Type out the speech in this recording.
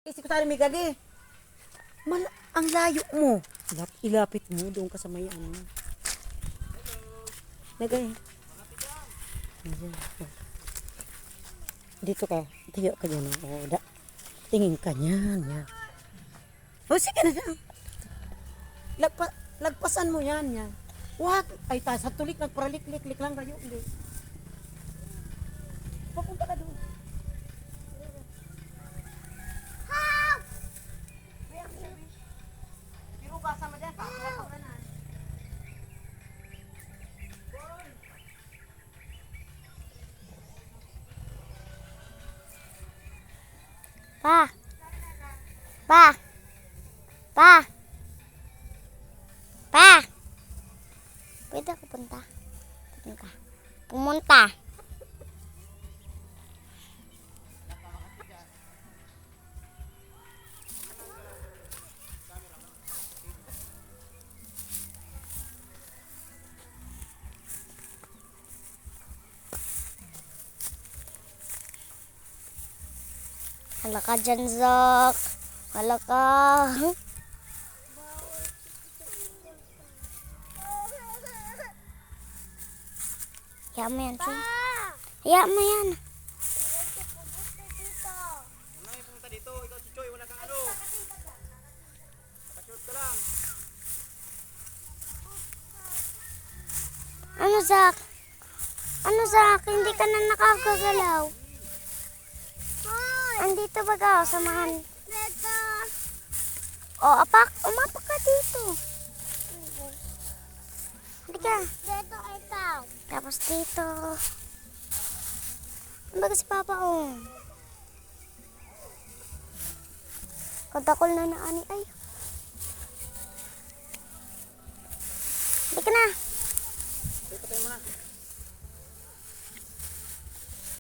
Isip ko tayo may gagi. Ang layo mo. Ilapit mo doon ka sa may ano. Nagay. Dito ka. Tayo ka dyan. O, tingin ka niyan. Yan. O, sige na lang. Lagpasan mo yan. Yan. Wag. Ay, sa tulik nagparalik-lik lang kayo. Hindi. Papunta ka doon. Pa. Pa. Pa. Pa. Pwede ako punta. Pumunta. Hala ka dyan, Zak. Hala ka. Hayaan mo yan, Choy. Hayaan mo yan. Ano yung pumunta dito? Ikaw si Choy, wala kang ano. Nakashort ka lang. Ano, Zak? Ano, Zak? Hindi ka na nakakagalaw. Andito ba ka? Samahan. O, umapak ka dito. Hindi ka. Dito ikaw. Tapos dito. Ano ba si Papa, oh? Kadakol na ani. Ay. Hindi ka na. Ito tayo muna.